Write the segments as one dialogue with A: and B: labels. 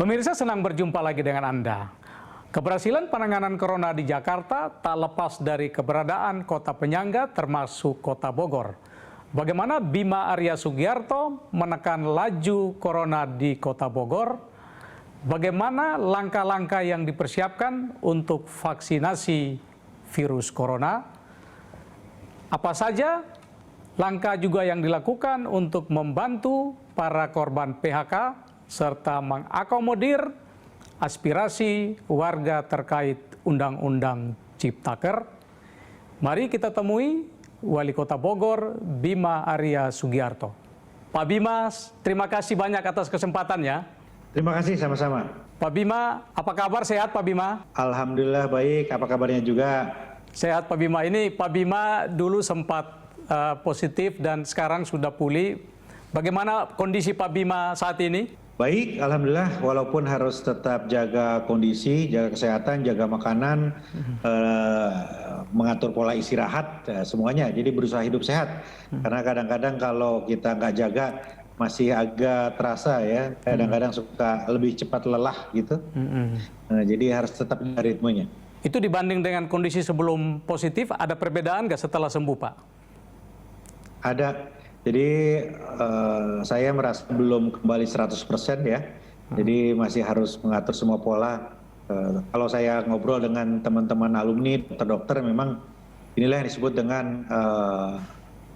A: Pemirsa, senang berjumpa lagi dengan Anda. Keberhasilan penanganan corona di Jakarta tak lepas dari keberadaan kota penyangga termasuk kota Bogor. Bagaimana Bima Arya Sugiarto menekan laju corona di kota Bogor? Bagaimana langkah-langkah yang dipersiapkan untuk vaksinasi virus corona? Apa saja langkah juga yang dilakukan untuk membantu para korban PHK serta mengakomodir aspirasi warga terkait Undang-Undang Ciptaker? Mari kita temui Wali Kota Bogor, Bima Arya Sugiarto. Pak Bima, terima kasih banyak atas kesempatannya.
B: Terima kasih, sama-sama.
A: Pak Bima, apa kabar? Sehat Pak Bima?
B: Alhamdulillah baik, apa kabarnya juga?
A: Sehat Pak Bima. Ini Pak Bima dulu sempat positif dan sekarang sudah pulih. Bagaimana kondisi Pak Bima saat ini?
B: Baik, Alhamdulillah, walaupun harus tetap jaga kondisi, jaga kesehatan, jaga makanan, mengatur pola istirahat, semuanya. Jadi berusaha hidup sehat. Karena kadang-kadang kalau kita nggak jaga, masih agak terasa ya, kadang-kadang suka lebih cepat lelah gitu. Jadi harus tetap jaga ritmenya.
A: Itu dibanding dengan kondisi sebelum positif, ada perbedaan nggak setelah sembuh, Pak?
B: Ada. Jadi saya merasa belum kembali 100% ya. Jadi masih harus mengatur semua pola. Kalau saya ngobrol dengan teman-teman alumni, dokter-dokter, memang inilah yang disebut dengan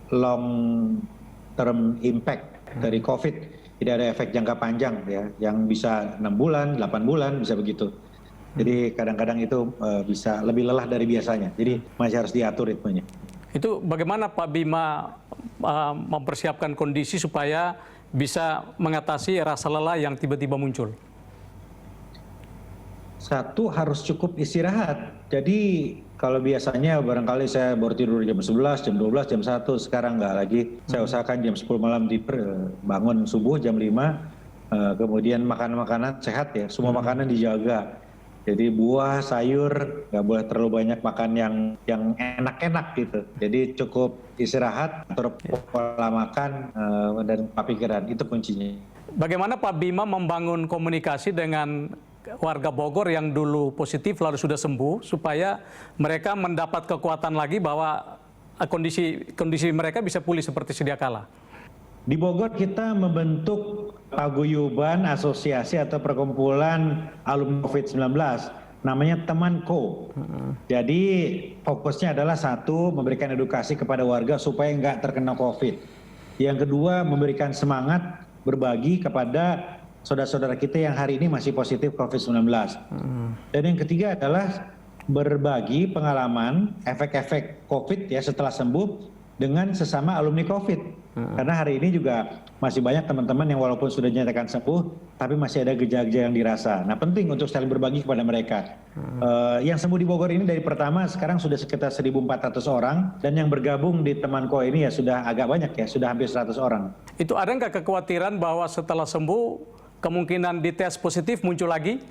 B: long term impact dari COVID. Jadi ada efek jangka panjang ya, yang bisa 6 bulan, 8 bulan, bisa begitu. Jadi kadang-kadang itu bisa lebih lelah dari biasanya. Jadi masih harus diatur ritmenya.
A: Itu bagaimana Pak Bima mempersiapkan kondisi supaya bisa mengatasi rasa lelah yang tiba-tiba muncul?
B: Satu, harus cukup istirahat. Jadi kalau biasanya barangkali saya baru tidur jam 11, jam 12, jam 1, sekarang nggak lagi. Saya usahakan jam 10 malam tidur, bangun subuh jam 5, kemudian makan makanan sehat ya, semua makanan dijaga. Jadi buah, sayur, nggak boleh terlalu banyak makan yang enak-enak gitu. Jadi cukup istirahat, atur pola makan, dan pikiran, itu kuncinya.
A: Bagaimana Pak Bima membangun komunikasi dengan warga Bogor yang dulu positif lalu sudah sembuh, supaya mereka mendapat kekuatan lagi bahwa kondisi mereka bisa pulih seperti sedia kala?
B: Di Bogor kita membentuk paguyuban asosiasi atau perkumpulan alumni COVID-19, namanya Temanko. Jadi fokusnya adalah satu, memberikan edukasi kepada warga supaya nggak terkena COVID. Yang kedua, memberikan semangat berbagi kepada saudara-saudara kita yang hari ini masih positif COVID-19. Dan yang ketiga adalah berbagi pengalaman efek-efek COVID ya setelah sembuh dengan sesama alumni COVID. Karena hari ini juga masih banyak teman-teman yang walaupun sudah dinyatakan sembuh, tapi masih ada gejala-gejala yang dirasa. Nah, penting untuk saling berbagi kepada mereka. Yang sembuh di Bogor ini dari pertama sekarang sudah sekitar 1.400 orang, dan yang bergabung di Temanko ini ya sudah agak banyak ya, sudah hampir 100 orang.
A: Itu ada nggak kekhawatiran bahwa setelah sembuh kemungkinan dites positif muncul lagi?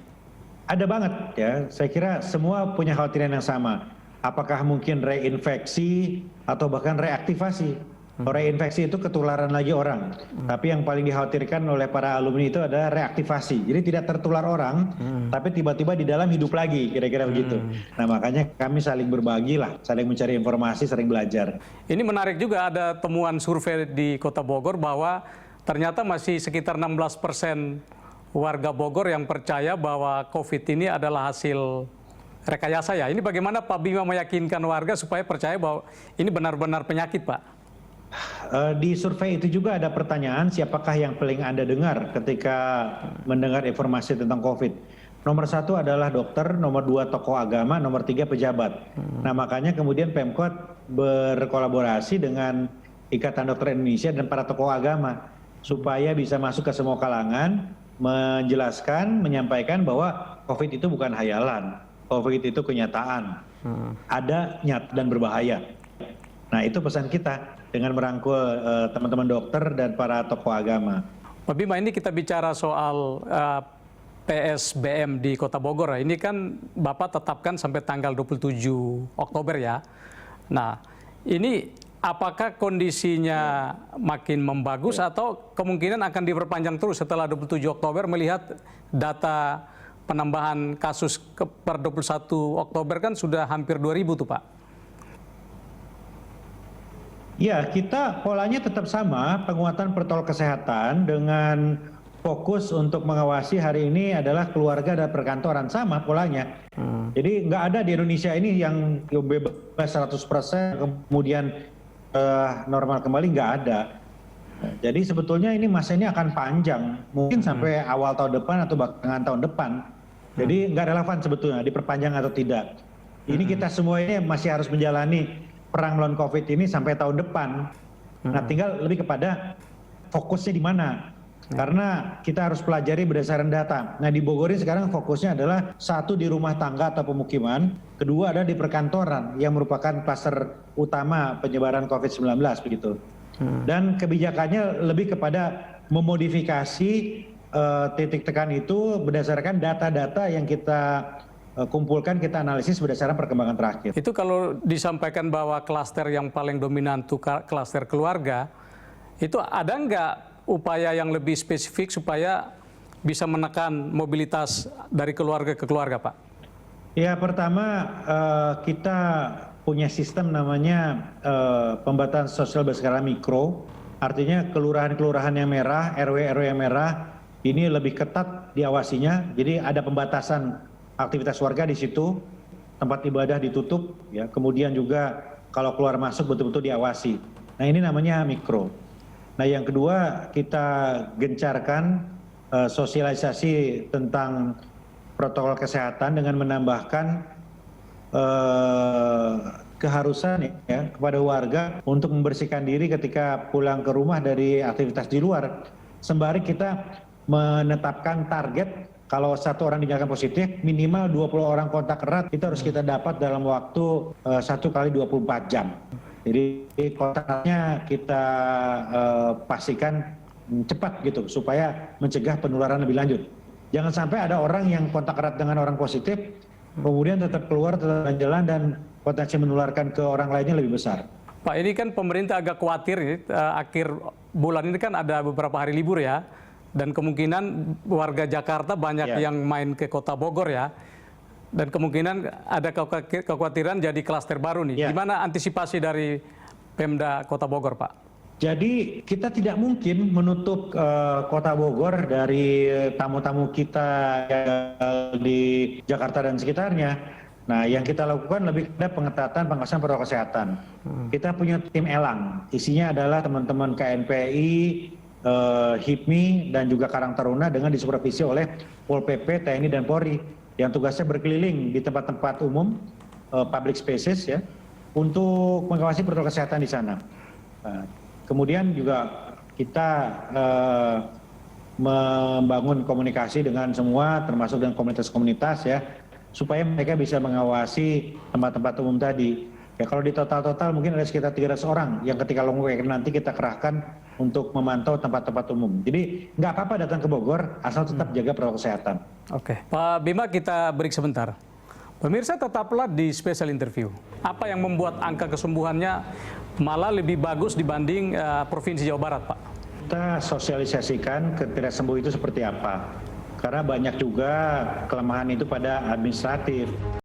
B: Ada banget ya, saya kira semua punya khawatiran yang sama. Apakah mungkin reinfeksi atau bahkan reaktivasi? Reinfeksi itu ketularan lagi orang, tapi yang paling dikhawatirkan oleh para alumni itu adalah reaktivasi. Jadi tidak tertular orang, tapi tiba-tiba di dalam hidup lagi, kira-kira begitu. Nah, makanya kami saling berbagi lah, saling mencari informasi, sering belajar.
A: Ini menarik juga, ada temuan survei di Kota Bogor bahwa ternyata masih sekitar 16% warga Bogor yang percaya bahwa COVID ini adalah hasil rekayasa ya. Ini bagaimana Pak Bima meyakinkan warga supaya percaya bahwa ini benar-benar penyakit, Pak?
B: Di survei itu juga ada pertanyaan, siapakah yang paling Anda dengar ketika mendengar informasi tentang COVID? Nomor 1 adalah dokter, nomor 2 tokoh agama, nomor 3 pejabat. Nah, makanya kemudian Pemkot berkolaborasi dengan Ikatan Dokter Indonesia dan para tokoh agama supaya bisa masuk ke semua kalangan, menjelaskan, menyampaikan bahwa COVID itu bukan hayalan, COVID itu kenyataan, ada, nyata, dan berbahaya. Nah, itu pesan kita dengan merangkul teman-teman dokter dan para tokoh agama.
A: Pak Bima, ini kita bicara soal PSBM di Kota Bogor. Ini kan Bapak tetapkan sampai tanggal 27 Oktober ya. Nah, ini apakah kondisinya makin membagus atau kemungkinan akan diperpanjang terus setelah 27 Oktober melihat data penambahan kasus per 21 Oktober kan sudah hampir 2.000 tuh Pak?
B: Ya, kita polanya tetap sama, penguatan protokol kesehatan dengan fokus untuk mengawasi hari ini adalah keluarga dan perkantoran, sama polanya. Jadi nggak ada di Indonesia ini yang bebas 100% kemudian normal kembali, nggak ada. Jadi sebetulnya ini masa ini akan panjang, mungkin sampai awal tahun depan atau bahkan tahun depan. Jadi nggak relevan sebetulnya diperpanjang atau tidak. Ini kita semua ini masih harus menjalani perang melawan COVID ini sampai tahun depan. Nah, tinggal lebih kepada fokusnya di mana. Karena kita harus pelajari berdasarkan data. Nah, di Bogor ini sekarang fokusnya adalah satu di rumah tangga atau pemukiman, kedua ada di perkantoran yang merupakan klaster utama penyebaran COVID-19 begitu. Dan kebijakannya lebih kepada memodifikasi titik tekan itu berdasarkan data-data yang kita kumpulkan, kita analisis berdasarkan perkembangan terakhir.
A: Itu kalau disampaikan bahwa klaster yang paling dominan itu klaster keluarga, itu ada nggak upaya yang lebih spesifik supaya bisa menekan mobilitas dari keluarga ke keluarga, Pak?
B: Ya, pertama kita punya sistem namanya pembatasan sosial berskala mikro. Artinya kelurahan-kelurahan yang merah, RW-RW yang merah, ini lebih ketat diawasinya. Jadi ada pembatasan aktivitas warga di situ, tempat ibadah ditutup, ya. Kemudian juga kalau keluar masuk betul-betul diawasi. Nah, ini namanya mikro. Nah, yang kedua kita gencarkan sosialisasi tentang protokol kesehatan dengan menambahkan keharusan ya kepada warga untuk membersihkan diri ketika pulang ke rumah dari aktivitas di luar. Sembari kita menetapkan target kalau satu orang dinyatakan positif, minimal 20 orang kontak erat itu harus kita dapat dalam waktu 1 kali 24 jam. Jadi kontaknya kita pastikan cepat gitu supaya mencegah penularan lebih lanjut. Jangan sampai ada orang yang kontak erat dengan orang positif, kemudian tetap keluar, tetap jalan dan potensi menularkan ke orang lainnya lebih besar.
A: Pak, ini kan pemerintah agak khawatir akhir bulan ini kan ada beberapa hari libur ya. Dan kemungkinan warga Jakarta banyak yang main ke kota Bogor ya. Dan kemungkinan ada kekhawatiran jadi klaster baru nih. Gimana antisipasi dari Pemda Kota Bogor, Pak?
B: Jadi kita tidak mungkin menutup kota Bogor dari tamu-tamu kita di Jakarta dan sekitarnya. Nah, yang kita lakukan lebih pada pengetatan pengawasan protokol kesehatan. Kita punya tim elang, isinya adalah teman-teman KNPI, HIPMI dan juga Karang Taruna dengan disupervisi oleh Pol PP, TNI dan Polri yang tugasnya berkeliling di tempat-tempat umum, public spaces ya, untuk mengawasi protokol kesehatan di sana. Kemudian juga kita membangun komunikasi dengan semua, termasuk dengan komunitas-komunitas ya, supaya mereka bisa mengawasi tempat-tempat umum tadi. Ya, kalau di total mungkin ada sekitar 300 orang yang ketika long weekend nanti kita kerahkan untuk memantau tempat-tempat umum. Jadi nggak apa-apa datang ke Bogor asal tetap jaga protokol kesehatan.
A: Oke, Pak Bima, kita break sebentar. Pemirsa, tetaplah di special interview. Apa yang membuat angka kesembuhannya malah lebih bagus dibanding Provinsi Jawa Barat, Pak?
B: Kita sosialisasikan tidak sembuh itu seperti apa. Karena banyak juga kelemahan itu pada administratif.